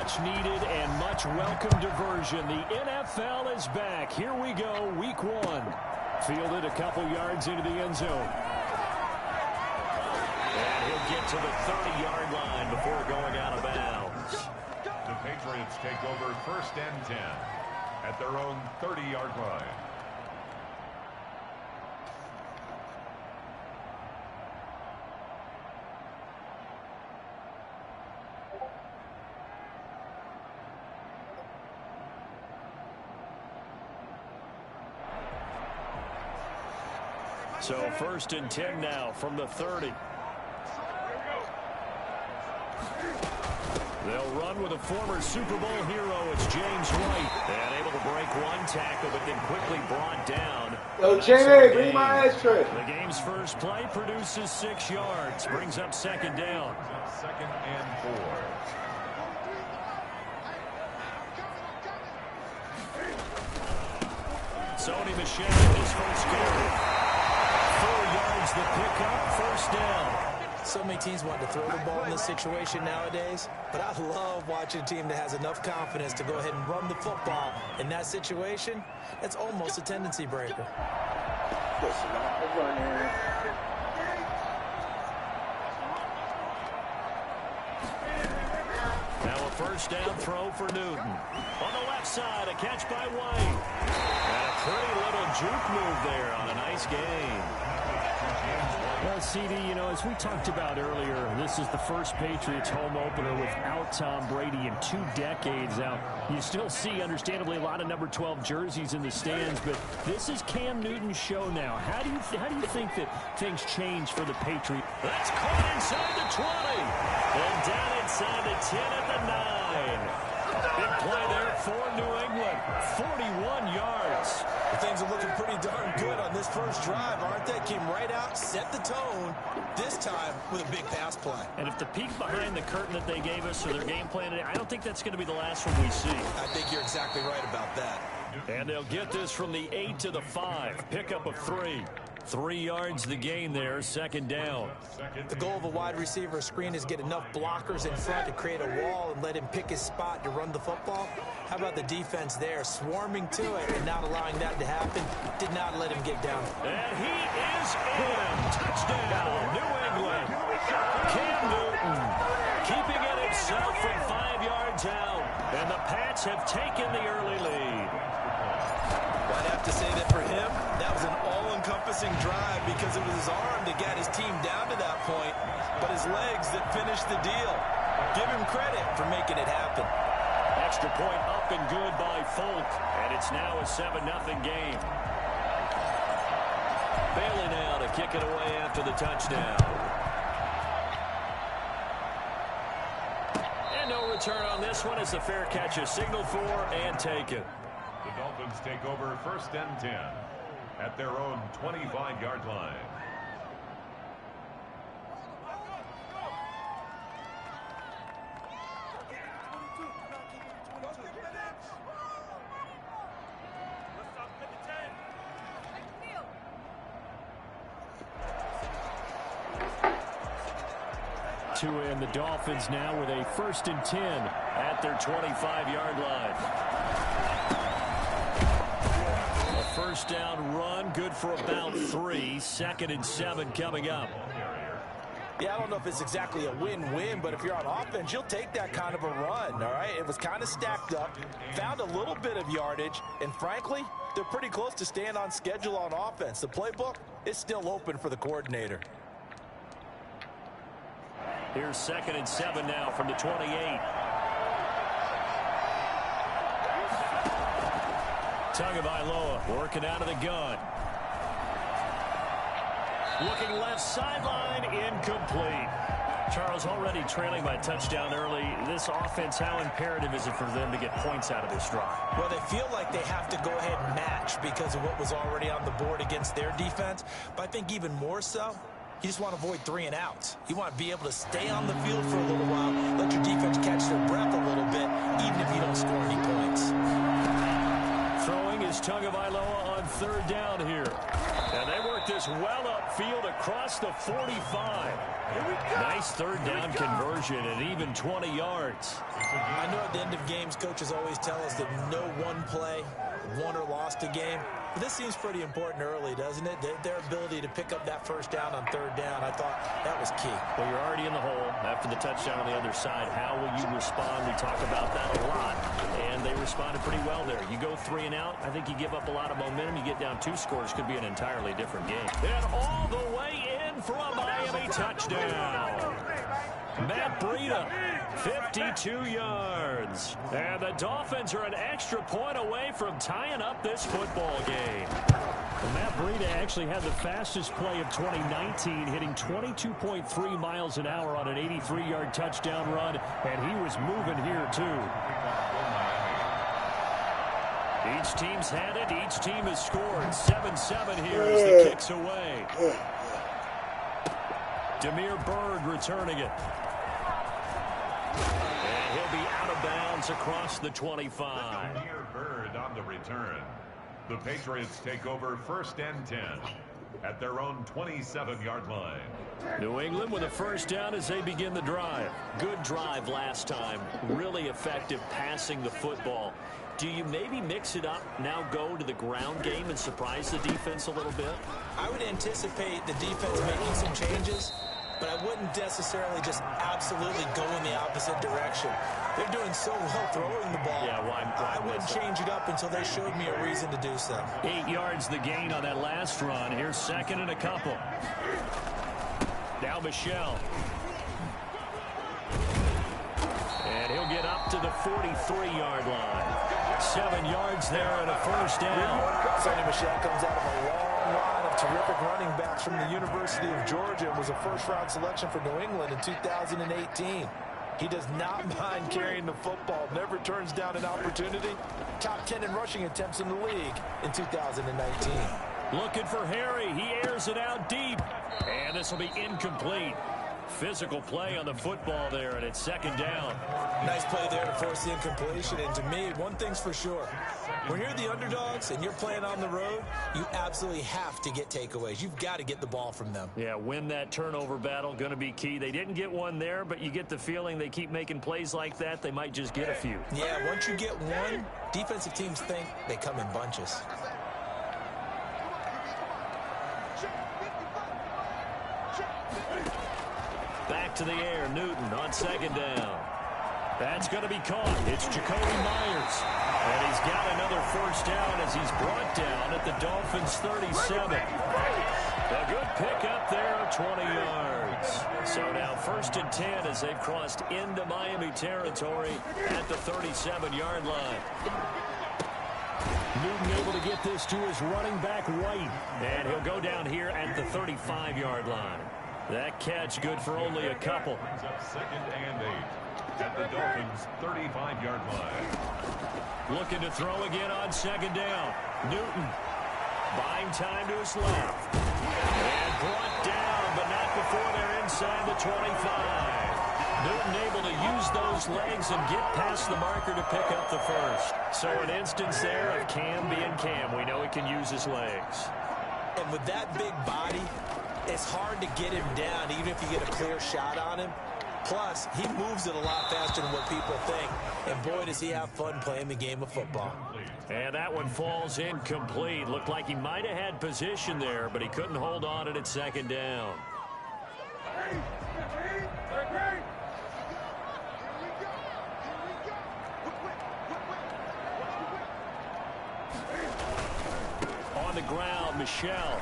much needed and much welcome diversion. The NFL is back. Here we go, week 1. Fielded a couple yards into the end zone. And he'll get to the 30-yard line before going out of bounds. The Patriots take over 1st and 10 at their own 30-yard line. So 1st and 10 now from the 30. They'll run with a former Super Bowl hero. It's James White. And able to break one tackle, but then quickly brought down. Yo, Jimmy, bring my ashtray. The game's first play produces 6 yards. Brings up 2nd down. 2nd and 4. Sony Michel, his first carry. 4 yards the pickup, 1st down. So many teams want to throw the ball in this situation nowadays, but I love watching a team that has enough confidence to go ahead and run the football. In that situation, that's almost a tendency breaker. Now a 1st down throw for Newton. On the left side, a catch by White. And a pretty little juke move there on a nice gain. Well, CD, you know, as we talked about earlier, this is the first Patriots home opener without Tom Brady in 2 decades. Now, you still see, understandably, a lot of number 12 jerseys in the stands, but this is Cam Newton's show now. How do you think that things change for the Patriots? That's caught inside the 20, and down inside the 10 at the 9. Big play there for New England, 41 yards. Things are looking pretty darn good on this first drive, aren't they? Came right out, set the tone, this time with a big pass play. And if the peek behind the curtain that they gave us for their game plan today, I don't think that's going to be the last one we see. I think you're exactly right about that. And they'll get this from the 8 to the 5. Pickup of 3. 3 yards the gain there, 2nd down. The goal of a wide receiver screen is get enough blockers in front to create a wall and let him pick his spot to run the football. How about the defense there, swarming to it and not allowing that to happen? Did not let him get down. And he is in. Touchdown, New England. Cam Newton keeping it himself from 5 yards out. And the Pats have taken the early lead. I'd have to say that for him, that was an all-encompassing drive because it was his arm that got his team down to that point, but his legs that finished the deal. Give him credit for making it happen. Extra point up and good by Folk, and it's now a 7-0 game. Bailey now to kick it away after the touchdown. And no return on this one as the fair catch is signaled for and taken. The Dolphins take over 1st and 10 at their own 25-yard line. And the Dolphins now with a 1st and 10 at their 25-yard line. A 1st down run, good for about 3. 2nd and 7 coming up. Yeah, I don't know if it's exactly a win-win, but if you're on offense, you'll take that kind of a run, all right? It was kind of stacked up, found a little bit of yardage, and frankly, they're pretty close to staying on schedule on offense. The playbook is still open for the coordinator. Here's 2nd and 7 now from the 28. Tagovailoa working out of the gun. Looking left sideline, incomplete. Charles, already trailing by a touchdown early. This offense, how imperative is it for them to get points out of this drive? Well, they feel like they have to go ahead and match because of what was already on the board against their defense. But I think even more so, you just want to avoid 3 and outs. You want to be able to stay on the field for a little while, let your defense catch their breath a little bit, even if you don't score any points. Throwing is Tagovailoa on 3rd down here. And they work get this well upfield across the 45. Nice third down conversion and even 20 yards. I know at the end of games, coaches always tell us that no one play won or lost a game. But this seems pretty important early, doesn't it? Their ability to pick up that first down on third down, I thought that was key. Well, you're already in the hole after the touchdown on the other side. How will you respond? We talk about that a lot, and they responded pretty well there. You go 3 and out, I think you give up a lot of momentum. You get down 2 scores, could be an entirely different game. And all the way in for a Miami touchdown. Matt Breida, 52 yards. And the Dolphins are an extra point away from tying up this football game. Matt Breida actually had the fastest play of 2019, hitting 22.3 miles an hour on an 83-yard touchdown run, and he was moving here too. Each team's had it. Each team has scored. 7-7 here as the kick's away. Demir Bird returning it. And he'll be out of bounds across the 25. Demir Bird on the return. The Patriots take over 1st and 10 at their own 27-yard line. New England with a first down as they begin the drive. Good drive last time. Really effective passing the football. Do you maybe mix it up, now go to the ground game and surprise the defense a little bit? I would anticipate the defense making some changes, but I wouldn't necessarily just absolutely go in the opposite direction. They're doing so well throwing the ball. Yeah, why I wouldn't change it up until they showed me a reason to do so. 8 yards the gain on that last run. Here's 2nd and a couple. Now Michelle. And he'll get up to the 43-yard line. 7 yards there and a first down. Sonny Michel comes out of a long line of terrific running backs from the University of Georgia and was a first-round selection for New England in 2018. He does not mind carrying the football, never turns down an opportunity. Top 10 in rushing attempts in the league in 2019. Looking for Harry. He airs it out deep. And this will be incomplete. Physical play on the football there, and it's 2nd down. Nice play there to force the incompletion. And to me, one thing's for sure. When you're the underdogs and you're playing on the road, you absolutely have to get takeaways. You've got to get the ball from them. Yeah, win that turnover battle, going to be key. They didn't get one there, but you get the feeling they keep making plays like that, they might just get a few. Yeah, once you get one, defensive teams think they come in bunches. Back to the air, Newton on 2nd down. That's going to be caught. It's Jacoby Myers. And he's got another first down as he's brought down at the Dolphins' 37. A good pickup there, 20 yards. So now 1st and 10 as they've crossed into Miami territory at the 37-yard line. Newton able to get this to his running back White. And he'll go down here at the 35-yard line. That catch good for only a couple. Brings up 2nd and 8 at the Dolphins' 35-yard line. Looking to throw again on 2nd down. Newton buying time to his left. And brought down, but not before they're inside the 25. Newton able to use those legs and get past the marker to pick up the first. So an instance there of Cam being Cam. We know he can use his legs. And with that big body, it's hard to get him down, even if you get a clear shot on him. Plus, he moves it a lot faster than what people think. And boy, does he have fun playing the game of football. And that one falls incomplete. Looked like he might have had position there, but he couldn't hold on it at 2nd down. On the ground, Michelle.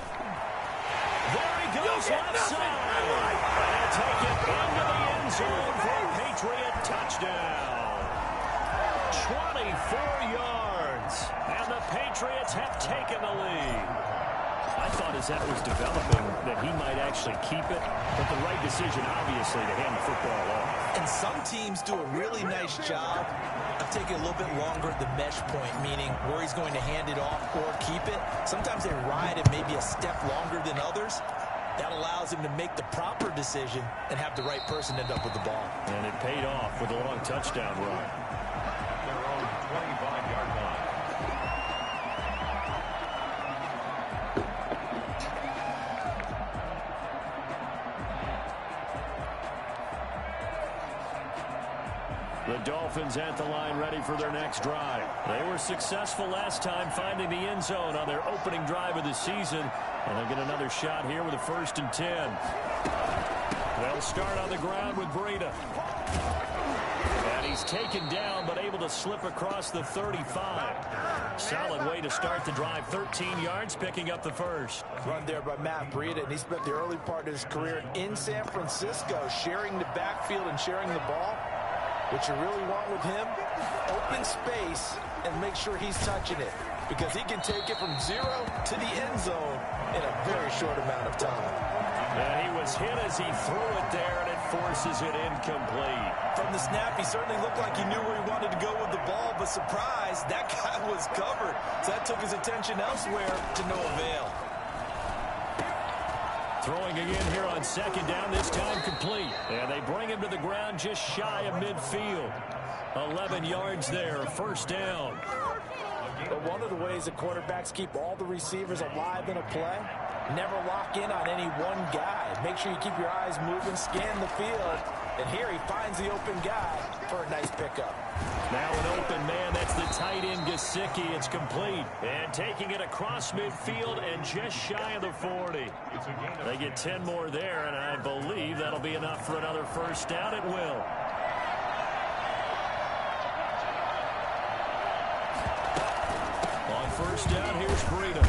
There he goes, left side. And he'll take it into the end zone for a Patriot touchdown. 24 yards. And the Patriots have taken the lead. I thought as that was developing that he might actually keep it, but the right decision, obviously, to hand the football off. And some teams do a really nice job of taking a little bit longer at the mesh point, meaning where he's going to hand it off or keep it. Sometimes they ride it maybe a step longer than others. That allows him to make the proper decision and have the right person end up with the ball. And it paid off with a long touchdown run. Their own 25-yard line. The Dolphins at the line ready for their next drive. They were successful last time finding the end zone on their opening drive of the season. And they'll get another shot here with a 1st and 10. They'll start on the ground with Breida. And he's taken down but able to slip across the 35. Solid way to start the drive. 13 yards, picking up the first. Run there by Matt Breida, and he spent the early part of his career in San Francisco sharing the backfield and sharing the ball. What you really want with him, open space and make sure he's touching it, because he can take it from 0 to the end zone in a very short amount of time. And he was hit as he threw it there, and it forces it incomplete. From the snap, he certainly looked like he knew where he wanted to go with the ball, but surprise, that guy was covered. So that took his attention elsewhere to no avail. Throwing again here on 2nd down, this time complete. And they bring him to the ground just shy of midfield. 11 yards there, 1st down. But one of the ways that quarterbacks keep all the receivers alive in a play, never lock in on any one guy. Make sure you keep your eyes moving, scan the field. And here he finds the open guy for a nice pickup. Now an open man, that's the tight end Gesicki. It's complete. And taking it across midfield and just shy of the 40. They get 10 more there, and I believe that'll be enough for another 1st down. It will. On 1st down, here's Breida.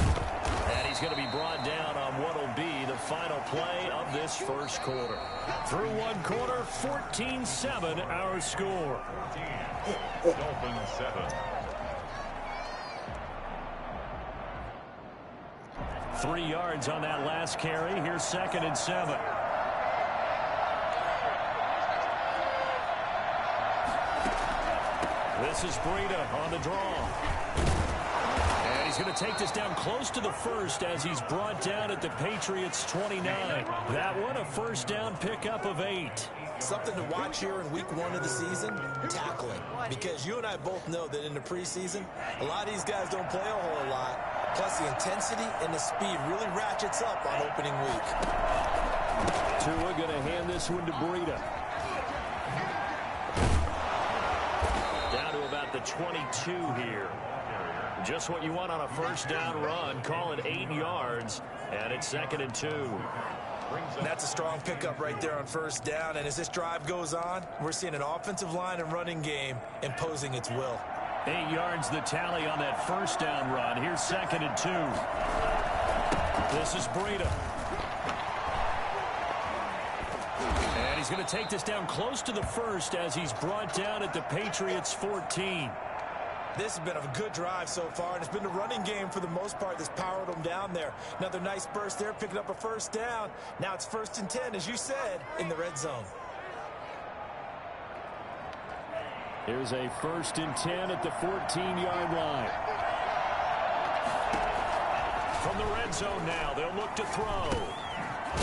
And he's going to be brought down on what will be the final play of this 1st quarter. Through 1 quarter, 14-7 our score. Dolphins 7. 3 yards on that last carry. Here's 2nd and 7. This is Breida on the draw. And he's going to take this down close to the 1st as he's brought down at the Patriots' 29. That one, a 1st down pickup of 8. Something to watch here in week 1 of the season, tackling. Because you and I both know that in the preseason, a lot of these guys don't play a whole lot. Plus the intensity and the speed really ratchets up on opening week. Tua going to hand this one to Breida. Down to about the 22 here. Just what you want on a 1st down run. Call it 8 yards, and it's 2nd and 2. And that's a strong pickup right there on 1st down. And as this drive goes on, we're seeing an offensive line and running game imposing its will. 8 yards the tally on that 1st down run. Here's 2nd and 2. This is Breida. And he's going to take this down close to the 1st as he's brought down at the Patriots' 14. This has been a good drive so far, and it's been the running game for the most part that's powered them down there. Another nice burst there, picking up a 1st down. Now it's 1st and 10, as you said, in the red zone. Here's a 1st and 10 at the 14-yard line. From the red zone now, they'll look to throw.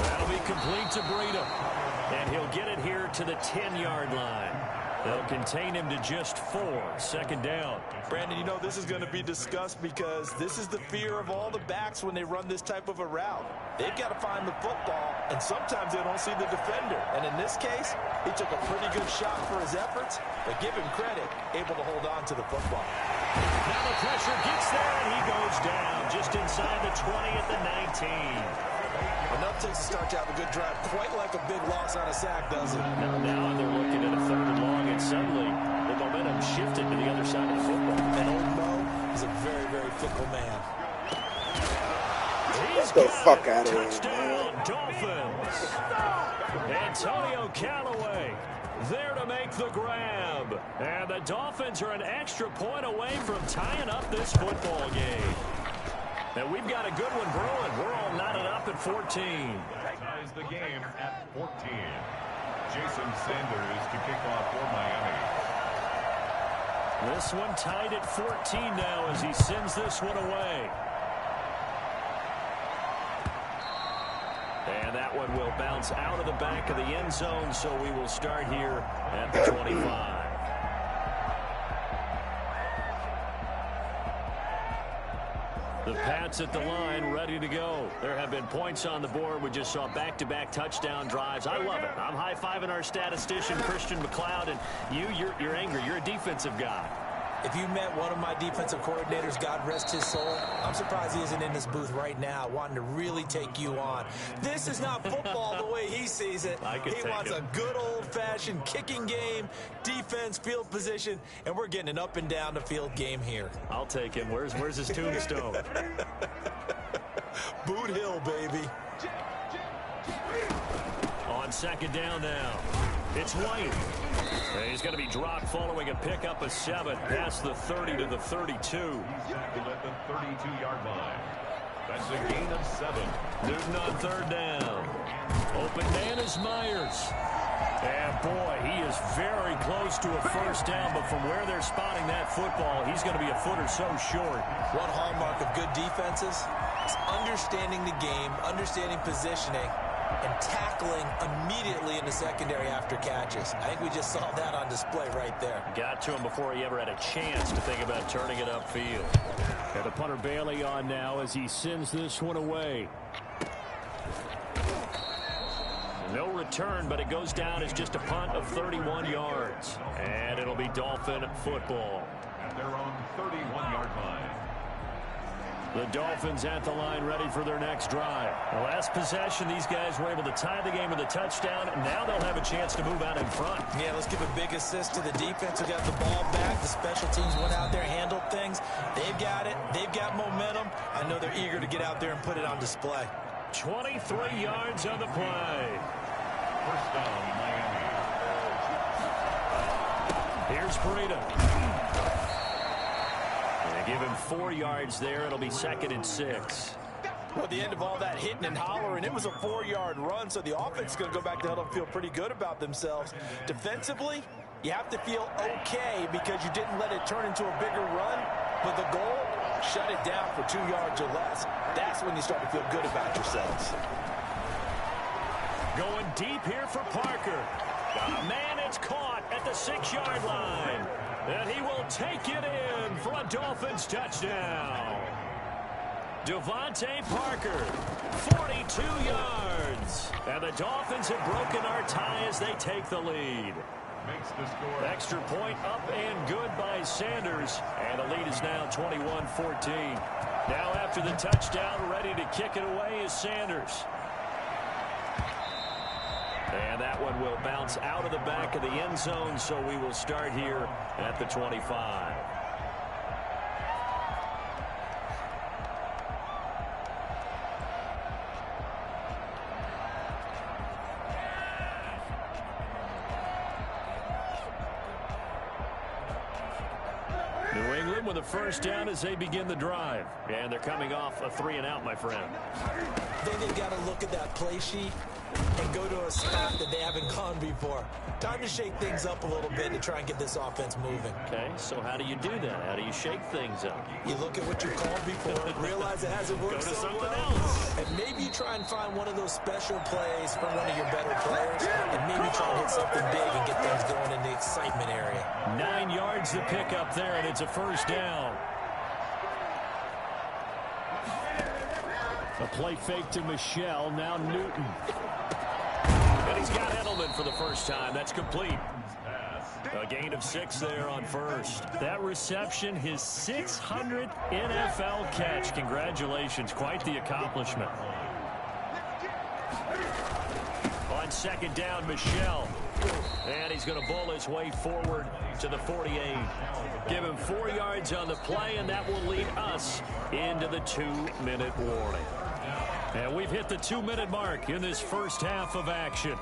That'll be complete to Breida. And he'll get it here to the 10-yard line. They'll contain him to just 4. 2nd down. Brandon, you know this is going to be discussed because this is the fear of all the backs when they run this type of a route. They've got to find the football, and sometimes they don't see the defender. And in this case, he took a pretty good shot for his efforts, but give him credit, able to hold on to the football. Now the pressure gets there, and he goes down just inside the 20 at the 19. Enough takes to start to have a good drive, quite like a big loss on a sack, does it? Now they're looking at a 3rd and long, and suddenly the momentum shifted to the other side of the football. And old Mo is a very, very fickle man. Get the fuck out of here, Touchdown, Dolphins. Antonio Callaway there to make the grab. And the Dolphins are an extra point away from tying up this football game. And we've got a good one brewing. We're all knotted up at 14. Ties the game at 14. Jason Sanders to kick off for Miami. This one tied at 14 now as he sends this one away. And that one will bounce out of the back of the end zone, so we will start here at the 25. The Pats at the line, ready to go. There have been points on the board. We just saw back-to-back touchdown drives. I love it. I'm high-fiving our statistician, Christian McLeod, and you're angry. You're a defensive guy. If you met one of my defensive coordinators, God rest his soul, I'm surprised he isn't in this booth right now wanting to really take you on. This is not football the way he sees it. He wants a good old-fashioned kicking game, defense, field position, and we're getting an up-and-down-the-field game here. I'll take him. Where's his tombstone? Boot Hill, baby. On second down now. It's White. He's going to be dropped following a pickup of 7 past the 30 to the 32. He's tackled at the 32-yard line. That's a gain of 7. Newton on third down. Open man is Myers. And boy, he is very close to a first down, but from where they're spotting that football, he's going to be a foot or so short. One hallmark of good defenses is understanding the game, understanding positioning, and tackling immediately in the secondary after catches. I think we just saw that on display right there. Got to him before he ever had a chance to think about turning it upfield. And the punter Bailey on now as he sends this one away. No return, but it goes down as just a punt of 31 yards. And it'll be Dolphin football. At their own 31-yard line. The Dolphins at the line ready for their next drive. The last possession, these guys were able to tie the game with a touchdown. Now they'll have a chance to move out in front. Yeah, let's give a big assist to the defense who got the ball back. The special teams went out there, handled things. They've got it. They've got momentum. I know they're eager to get out there and put it on display. 23 yards on the play. First down, Miami. Here's Breida. They give him 4 yards there. It'll be 2nd and 6. Well, at the end of all that hitting and hollering, it was a 4-yard run, so the offense is going to go back to huddle and feel pretty good about themselves. Defensively, you have to feel okay because you didn't let it turn into a bigger run, but the goal, shut it down for 2 yards or less. That's when you start to feel good about yourselves. Going deep here for Parker. Man, it's caught at the 6-yard line. And he will take it in for a Dolphins touchdown. Devontae Parker, 42 yards. And the Dolphins have broken our tie as they take the lead. Makes the score. Extra point up and good by Sanders. And the lead is now 21-14. Now after the touchdown, ready to kick it away is Sanders. And that one will bounce out of the back of the end zone, so we will start here at the 25. New England with a first down as they begin the drive. And they're coming off a 3-and-out, my friend. I think they've got to look at that play sheet and go to a spot that they haven't gone before. Time to shake things up a little bit to try and get this offense moving. Okay, so how do you do that? How do you shake things up? You look at what you called before, realize it hasn't worked so well, and maybe you try and find one of those special plays from one of your better players, and maybe try and hit something big and get things going in the excitement area. 9 yards to pick up there, and it's a first down. A play fake to Michelle, now Newton. And he's got Edelman for the first time. That's complete. A gain of 6 there on first. That reception, his 600th NFL catch. Congratulations. Quite the accomplishment. On second down, Michelle. And he's going to bowl his way forward to the 48. Give him 4 yards on the play, and that will lead us into the 2-minute warning. And we've hit the 2-minute mark in this first half of action.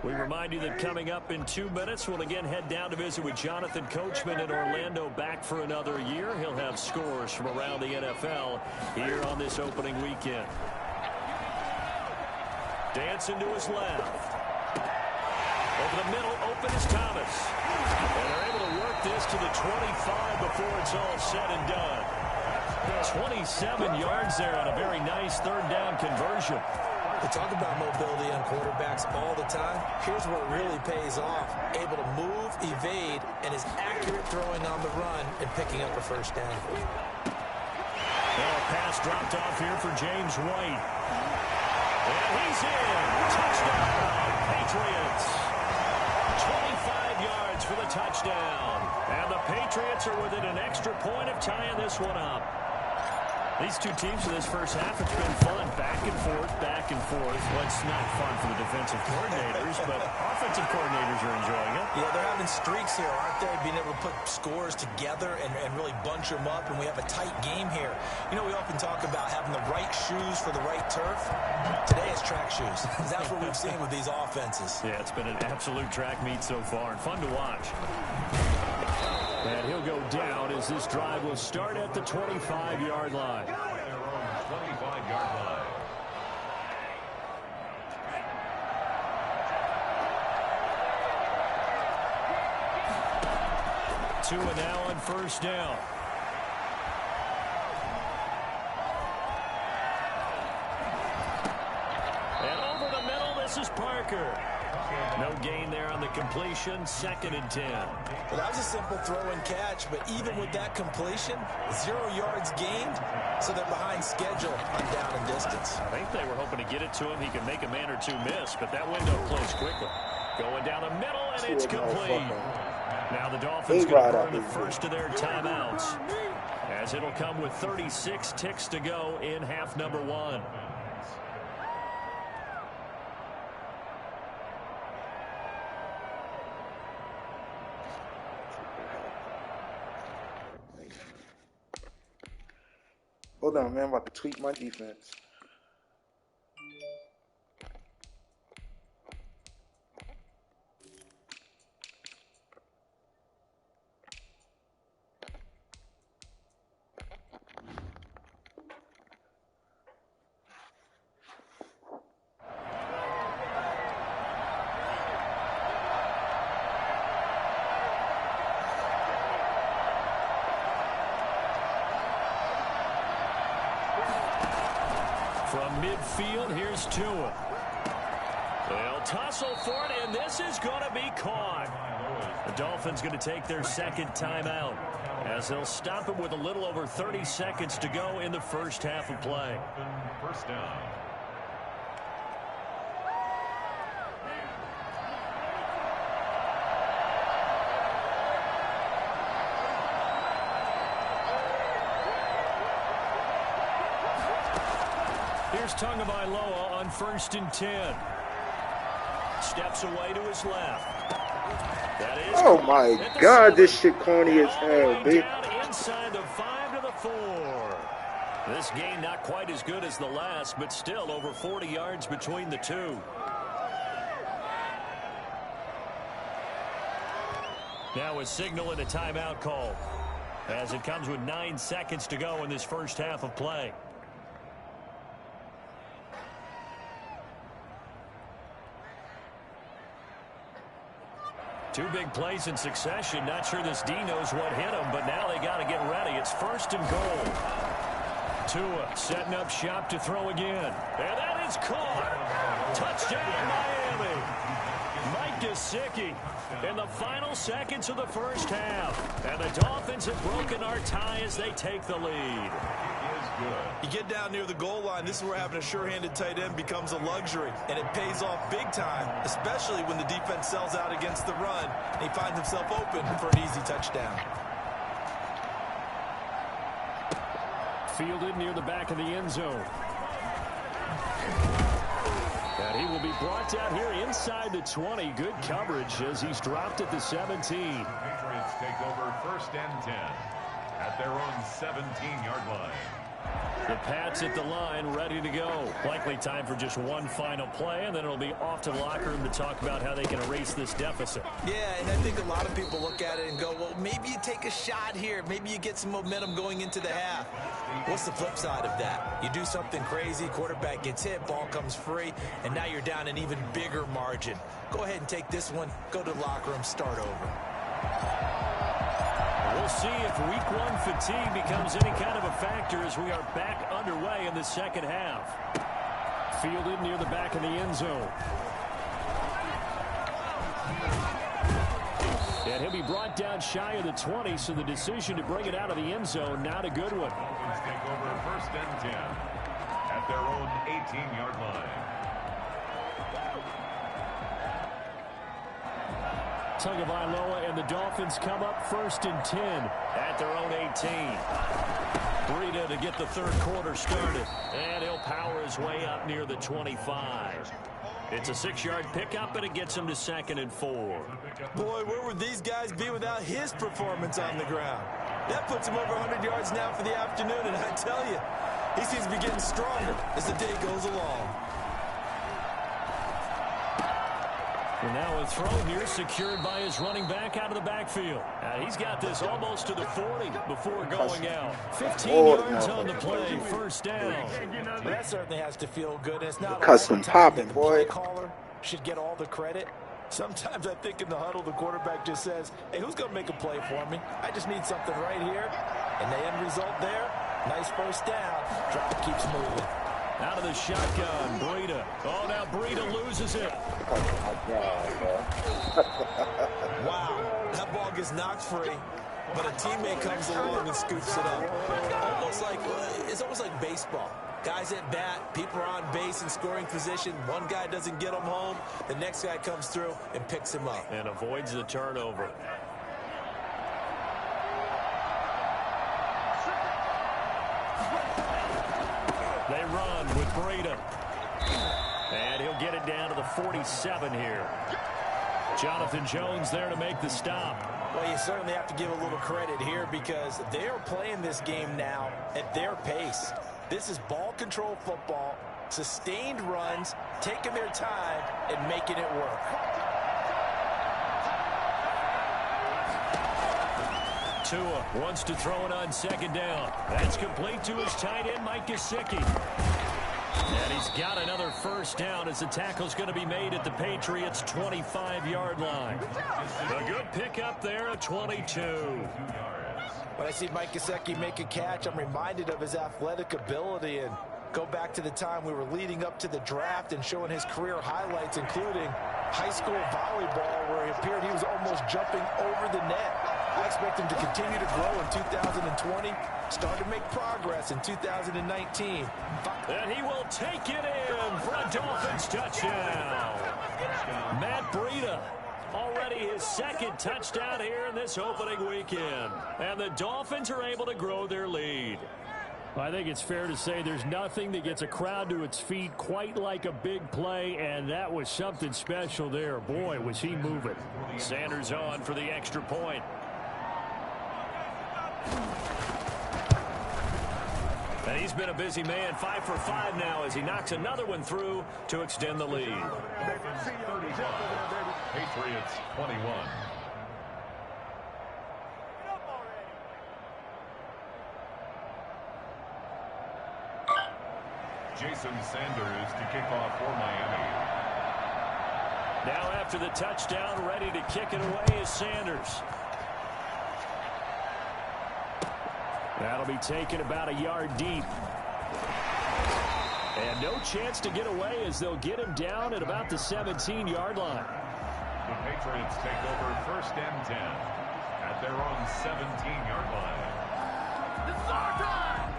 We remind you that coming up in 2 minutes, we'll again head down to visit with Jonathan Coachman in Orlando, back for another year. He'll have scores from around the NFL here on this opening weekend. Dancing to his left. Over the middle, open is Thomas. And they're able to work this to the 25 before it's all said and done. 27 yards there on a very nice third down conversion. We talk about mobility on quarterbacks all the time. Here's what really pays off. Able to move, evade, and is accurate throwing on the run and picking up a first down. Well, pass dropped off here for James White. And he's in. Touchdown, Patriots. 25 yards for the touchdown. And the Patriots are within an extra point of tying this one up. These two teams in this first half, it's been fun. Back and forth, back and forth. Well, it's not fun for the defensive coordinators, but offensive coordinators are enjoying it. Yeah, they're having streaks here, aren't they? Being able to put scores together and really bunch them up, and we have a tight game here. You know, we often talk about having the right shoes for the right turf. Today is track shoes. That's what we've seen with these offenses. Yeah, it's been an absolute track meet so far, and fun to watch. And he'll go down as this drive will start at the 25-yard line. 25-yard line. Tua now on first down. And over the middle, this is Parker. No gain there on the completion, 2nd and 10. Well, that was a simple throw and catch, but even with that completion, 0 yards gained, so they're behind schedule on down and distance. I think they were hoping to get it to him. He could make a man or two miss, but that window closed quickly. Going down the middle, and it's complete. Now the Dolphins going to burn the first of their timeouts, as it'll come with 36 ticks to go in half number 1. Hold on, man. I'm about to tweak my defense. From midfield, here's Tua. They'll tussle for it, and this is going to be caught. The Dolphins going to take their second timeout, as they'll stop it with a little over 30 seconds to go in the first half of play. First down. Here's Tagovailoa on 1st and 10. Steps away to his left. That is oh my God, this shit corny as hell, bitch. Inside the 5 to the 4. This game not quite as good as the last, but still over 40 yards between the two. Now a signal and a timeout call, as it comes with 9 seconds to go in this first half of play. Two big plays in succession. Not sure this D knows what hit him, but now they got to get ready. It's 1st and goal. Tua setting up shop to throw again. And that is caught. Touchdown, Miami. Mike Gesicki in the final seconds of the first half. And the Dolphins have broken our tie as they take the lead. You get down near the goal line, this is where having a sure-handed tight end becomes a luxury, and it pays off big time, especially when the defense sells out against the run, and he finds himself open for an easy touchdown. Fielded near the back of the end zone. And he will be brought down here inside the 20. Good coverage as he's dropped at the 17. Patriots take over 1st and 10 at their own 17-yard line. The Pats at the line, ready to go. Likely time for just one final play, and then it'll be off to the locker room to talk about how they can erase this deficit. Yeah, and I think a lot of people look at it and go, well, maybe you take a shot here. Maybe you get some momentum going into the half. What's the flip side of that? You do something crazy, quarterback gets hit, ball comes free, and now you're down an even bigger margin. Go ahead and take this one, go to the locker room, start over. We'll we'll see if week one fatigue becomes any kind of a factor as we are back underway in the second half. Fielded near the back of the end zone. And he'll be brought down shy of the 20, so the decision to bring it out of the end zone, not a good one. Dolphins take over 1st and 10 at their own 18-yard line. Tagovailoa and the Dolphins come up 1st and 10 at their own 18. Breida to get the third quarter started. And he'll power his way up near the 25. It's a 6-yard pickup, and it gets him to 2nd and 4. Boy, where would these guys be without his performance on the ground? That puts him over 100 yards now for the afternoon, and I tell you, he seems to be getting stronger as the day goes along. And now a throw here secured by his running back out of the backfield. He's got this almost to the 40 before going out. 15 yards on the play, 1st down. Well, that certainly has to feel good. It's not Custom popping, boy. The play caller should get all the credit. Sometimes I think in the huddle, the quarterback just says, hey, who's going to make a play for me? I just need something right here. And the end result there, nice 1st down. Drive keeps moving. Out of the shotgun, Breida. Oh, now Breida loses it. Wow, that ball gets knocked free, but a teammate comes along and scoops it up. It's almost like baseball. Guys at bat, people are on base in scoring position. One guy doesn't get him home. The next guy comes through and picks him up. And avoids the turnover. They run with Breida. And he'll get it down to the 47 here. Jonathan Jones there to make the stop. Well, you certainly have to give a little credit here because they are playing this game now at their pace. This is ball control football, sustained runs, taking their time and making it work. Tua wants to throw it on 2nd down. That's complete to his tight end, Mike Gesicki. And he's got another 1st down as the tackle's going to be made at the Patriots' 25-yard line. A good pickup there at 22. When I see Mike Gesicki make a catch, I'm reminded of his athletic ability and go back to the time we were leading up to the draft and showing his career highlights, including high school volleyball, where it appeared he was almost jumping over the net. I expect him to continue to grow in 2020, start to make progress in 2019. And he will take it in for a Dolphins touchdown. Matt Breida, already his 2nd touchdown here in this opening weekend. And the Dolphins are able to grow their lead. I think it's fair to say there's nothing that gets a crowd to its feet quite like a big play, and that was something special there. Boy, was he moving. Sanders on for the extra point. And he's been a busy man, 5 for 5 now as he knocks another one through to extend the lead. Dolphins 31, Patriots 21. Jason Sanders to kick off for Miami. Now after the touchdown, ready to kick it away is Sanders. That'll be taken about a yard deep. And no chance to get away as they'll get him down at about the 17-yard line. The Patriots take over 1st and 10 at their own 17-yard line. It's our time!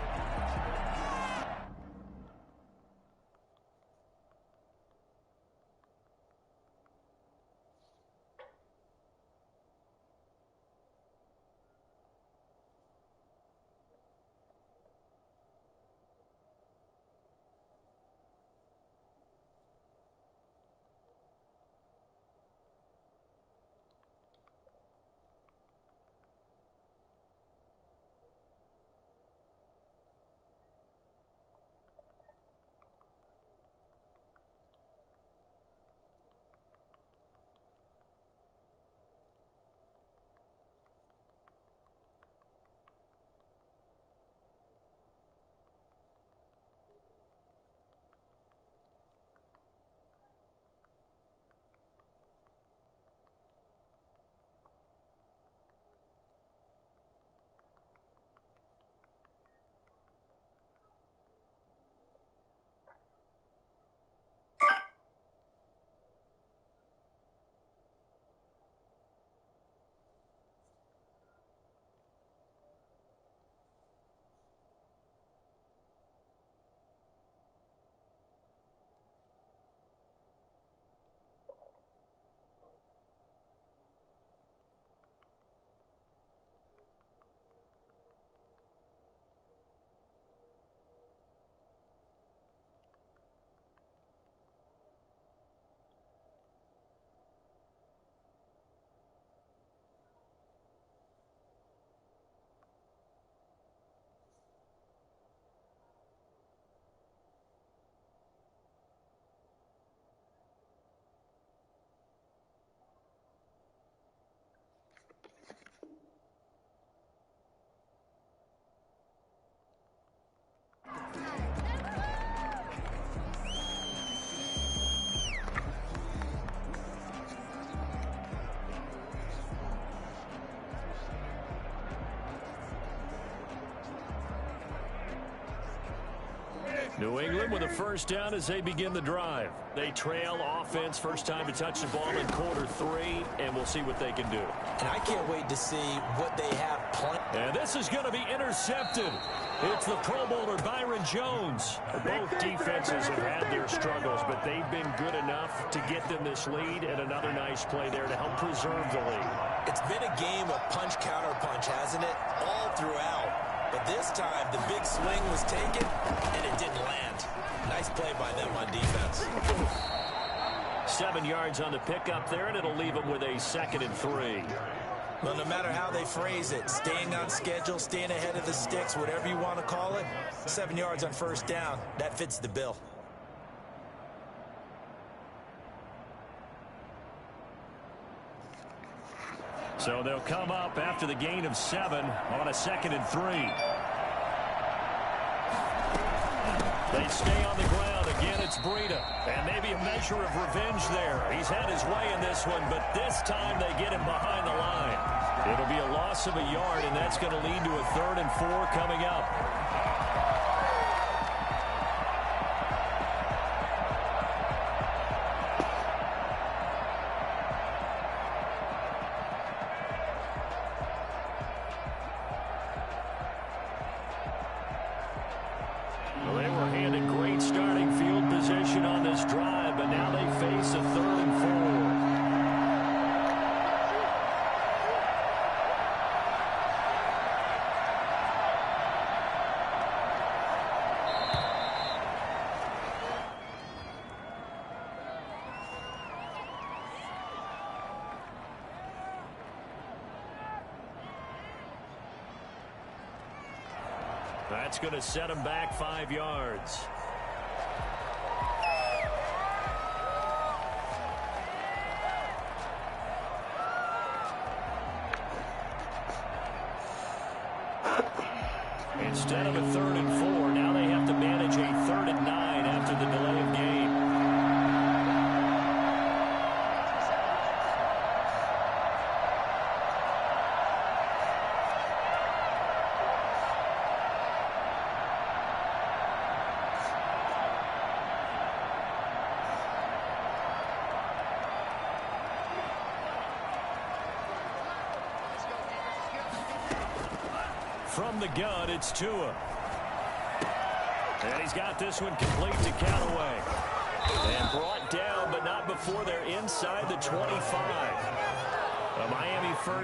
New England with a first down as they begin the drive. They trail offense, first time to touch the ball in quarter 3, and we'll see what they can do. And I can't wait to see what they have planned. And this is going to be intercepted. It's the Pro Bowler Byron Jones. Both defenses have had their struggles, but they've been good enough to get them this lead, and another nice play there to help preserve the lead. It's been a game of punch-counter-punch, hasn't it? All throughout. But this time, the big swing was taken, and it didn't land. Nice play by them on defense. 7 yards on the pickup there, and it'll leave them with a 2nd and 3. Well, no matter how they phrase it, staying on schedule, staying ahead of the sticks, whatever you want to call it, 7 yards on first down, that fits the bill. So they'll come up after the gain of 7 on a 2nd and 3. They stay on the ground. Again, it's Breida. And maybe a measure of revenge there. He's had his way in this one, but this time they get him behind the line. It'll be a loss of a yard, and that's going to lead to a 3rd and 4 coming up. Well, they were handed great starting field position on this drive, but now they face a 3rd and 4. That's going to set him back 5 yards. Instead of a 3rd and 4, now they have to manage a 3rd and 9 after the delay of game. From the gun, it's Tua. And he's got this one complete to Callaway. And brought down, but not before they're inside the 25. A Miami first.